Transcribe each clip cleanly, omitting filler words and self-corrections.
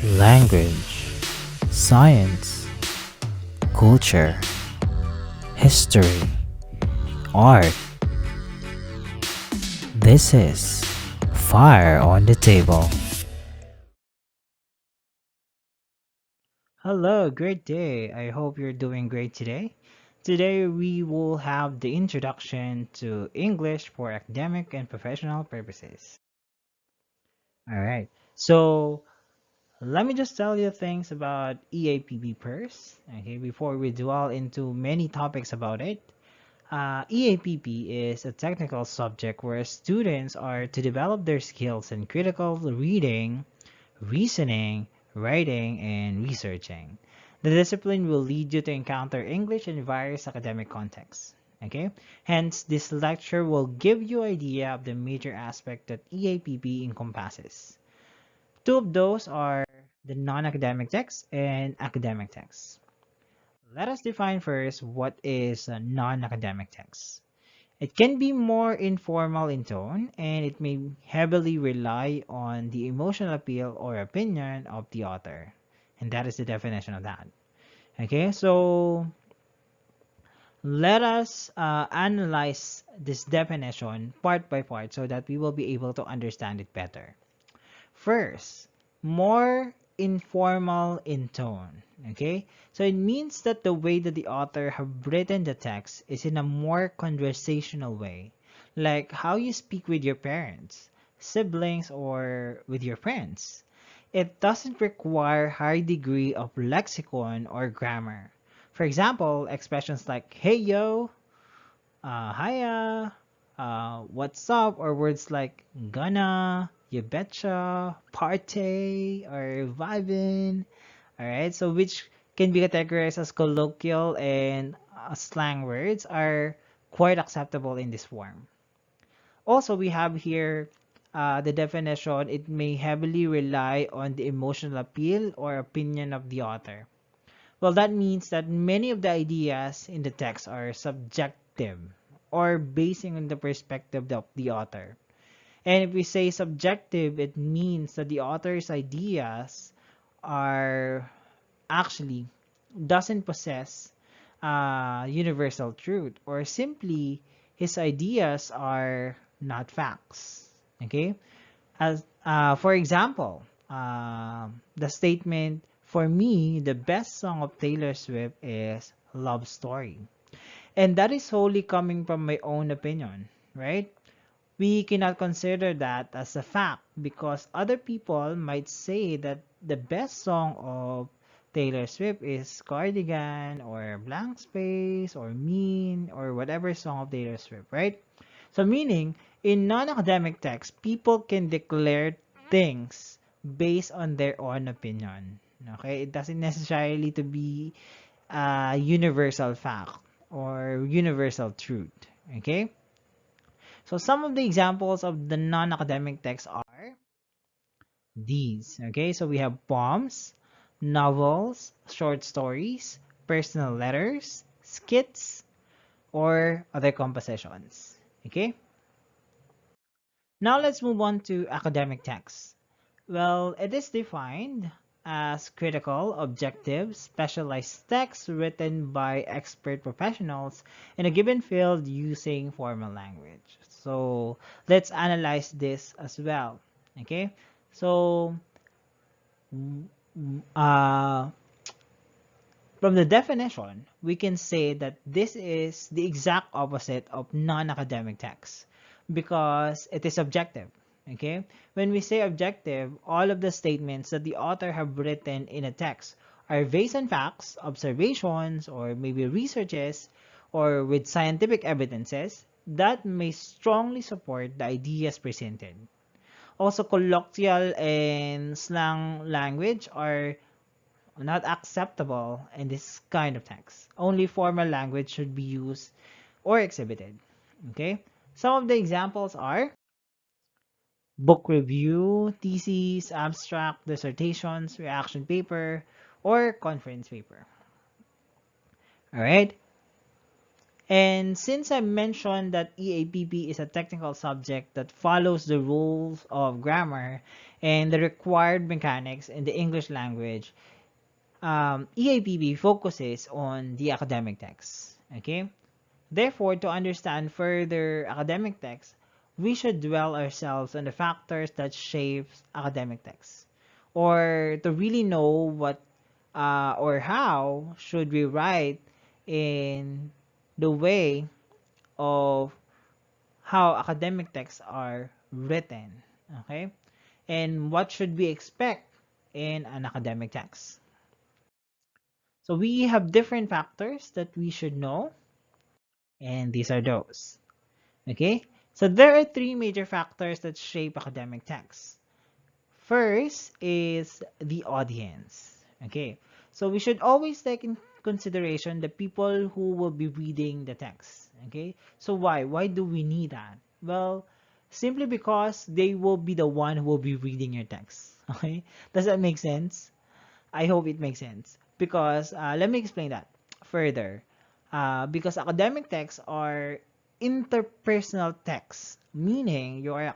language, science, culture, history, art. This is Fire on the Table. Hello, great day. I hope you're doing great today. Today we will have the introduction to English for academic and professional purposes. All right. So let me just tell you things about EAPP first, okay, before we dwell into many topics about it. EAPP is a technical subject where students are to develop their skills in critical reading, reasoning, writing, and researching. The discipline will lead you to encounter English in various academic contexts. Okay, hence this lecture will give you idea of the major aspect that EAPP encompasses. Two of those are the non-academic text and academic text. Let us define first what is a non-academic text. It can be more informal in tone, and it may heavily rely on the emotional appeal or opinion of the author. And that is the definition of that. Okay, so let us analyze this definition part by part so that we will be able to understand it better. First, more informal in tone. Okay, so it means that the way that the author have written the text is in a more conversational way, like how you speak with your parents, siblings, or with your friends. It doesn't require high degree of lexicon or grammar. For example, expressions like "Hey yo," hiya, what's up, or words like gonna, you betcha, party, or vibin. Alright, so which can be categorized as colloquial and slang words are quite acceptable in this form. Also, we have here the definition, it may heavily rely on the emotional appeal or opinion of the author. Well, that means that many of the ideas in the text are subjective or basing on the perspective of the author. And if we say subjective, it means that the author's ideas are actually doesn't possess universal truth, or simply his ideas are not facts. Okay, as for example, the statement, for me the best song of Taylor Swift is Love Story, and that is wholly coming from my own opinion, right? We cannot consider that as a fact because other people might say that the best song of Taylor Swift is Cardigan or Blank Space or Mean or whatever song of Taylor Swift, right? So meaning, in non-academic text, people can declare things based on their own opinion. Okay? It doesn't necessarily to be a universal fact or universal truth. Okay? So some of the examples of the non-academic texts are these. Okay, so we have poems, novels, short stories, personal letters, skits, or other compositions. Okay, now let's move on to academic texts. Well, it is defined as critical, objective, specialized texts written by expert professionals in a given field using formal language. So let's analyze this as well. Okay, so uh, from the definition, we can say that this is the exact opposite of non-academic text because it is objective. Okay, when we say objective, all of the statements that the author have written in a text are based on facts, observations, or maybe researches, or with scientific evidences that may strongly support the ideas presented. Also, colloquial and slang language are not acceptable in this kind of text. Only formal language should be used or exhibited. Okay? Some of the examples are book review, theses, abstract, dissertations, reaction paper, or conference paper. All right? And since I mentioned that EAPP is a technical subject that follows the rules of grammar and the required mechanics in the English language, EAPP focuses on the academic text. Okay? Therefore, to understand further academic text, we should dwell ourselves on the factors that shapes academic text, or to really know what or how should we write in the way of how academic texts are written. Okay, and what should we expect in an academic text? So we have different factors that we should know, and these are those. Okay, so there are three major factors that shape academic texts. First is the audience. Okay, so we should always take in consideration the people who will be reading the text. Okay, so why do we need that? Well, simply because they will be the one who will be reading your text. Okay, does that make sense? I hope it makes sense, because let me explain that further. Because academic texts are interpersonal texts, meaning you are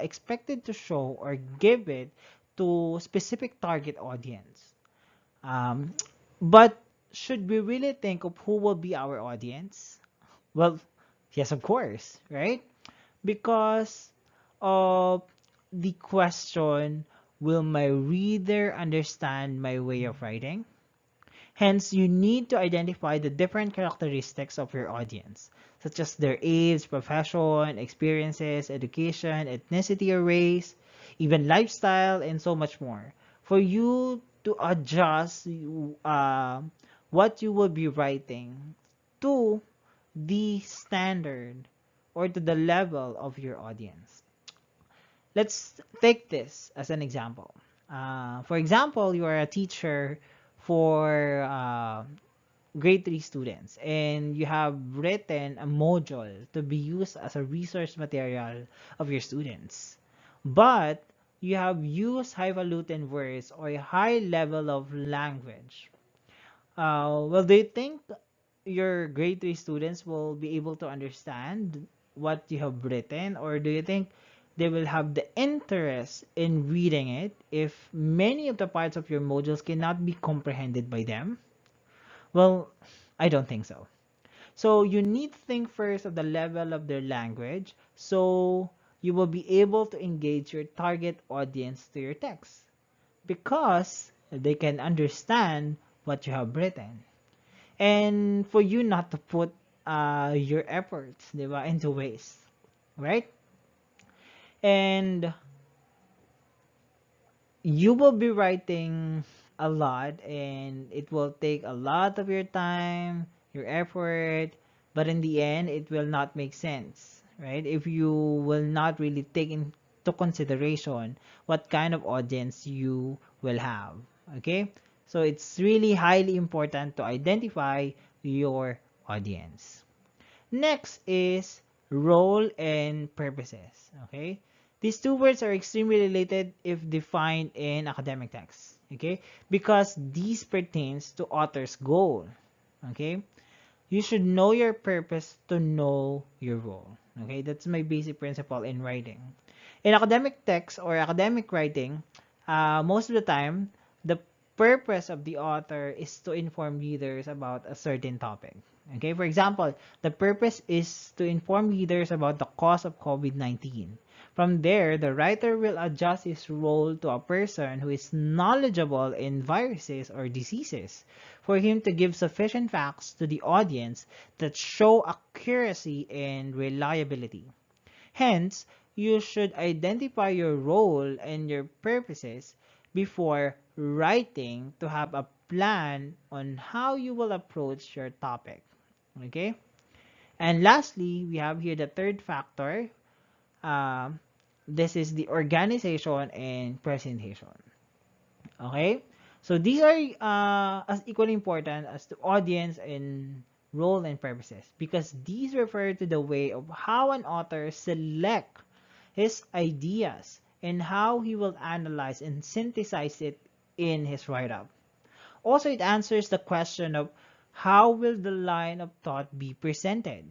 expected to show or give it to specific target audience. Um, but should we really think of who will be our audience? Well, yes, of course, right? Because of the question, will my reader understand my way of writing? Hence, you need to identify the different characteristics of your audience, such as their age, profession, experiences, education, ethnicity or race, even lifestyle, and so much more, for you to adjust what you will be writing to the standard or to the level of your audience. Let's take this as an example. For example, you are a teacher for grade 3 students, and you have written a module to be used as a resource material of your students. But you have used highfalutin words or a high level of language. Well, do you think your grade 3 students will be able to understand what you have written, or do you think they will have the interest in reading it if many of the parts of your modules cannot be comprehended by them? Well, I don't think so. So you need to think first of the level of their language, so you will be able to engage your target audience to your text, because they can understand what you have written. And for you not to put your efforts, di ba, into waste, right? And you will be writing a lot, and it will take a lot of your time, your effort, but in the end, it will not make sense, right? If you will not really take into consideration what kind of audience you will have, okay? So it's really highly important to identify your audience. Next is role and purposes. Okay? These two words are extremely related if defined in academic texts. Okay? Because these pertains to author's goal. Okay? You should know your purpose to know your role. Okay? That's my basic principle in writing. In academic text or academic writing, most of the time, the purpose of the author is to inform readers about a certain topic. Okay, for example, the purpose is to inform readers about the cause of COVID-19. From there, the writer will adjust his role to a person who is knowledgeable in viruses or diseases, for him to give sufficient facts to the audience that show accuracy and reliability. Hence, you should identify your role and your purposes before writing to have a plan on how you will approach your topic. Okay? And lastly, we have here the third factor. Um, this is the organization and presentation. Okay? So these are as equally important as the audience and role and purposes, because these refer to the way of how an author select his ideas and how he will analyze and synthesize it in his write-up. Also, it answers the question of how will the line of thought be presented?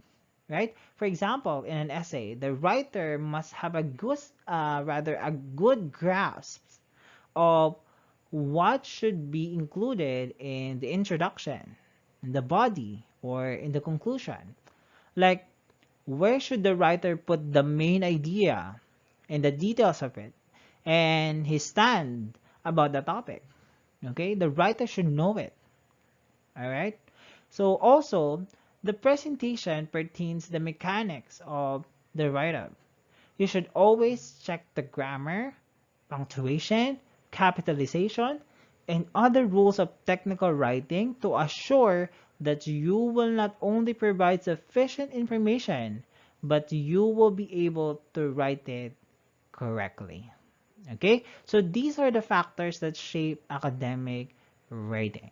Right? For example, in an essay, the writer must have a good grasp of what should be included in the introduction, in the body, or in the conclusion. Like, where should the writer put the main idea and the details of it and his stand about the topic? Okay, the writer should know it. All right. So also, the presentation pertains the mechanics of the write-up. You should always check the grammar, punctuation, capitalization, and other rules of technical writing to assure that you will not only provide sufficient information, but you will be able to write it correctly. Okay, so these are the factors that shape academic writing.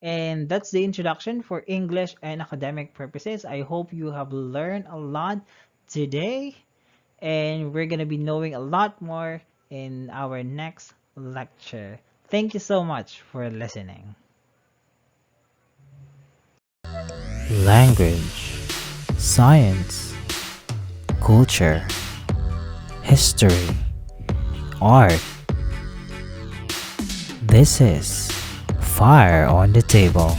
And that's the introduction for English and academic purposes. I hope you have learned a lot today, and we're going to be knowing a lot more in our next lecture. Thank you so much for listening. Language, science, culture, history, art. This is Fire on the Table.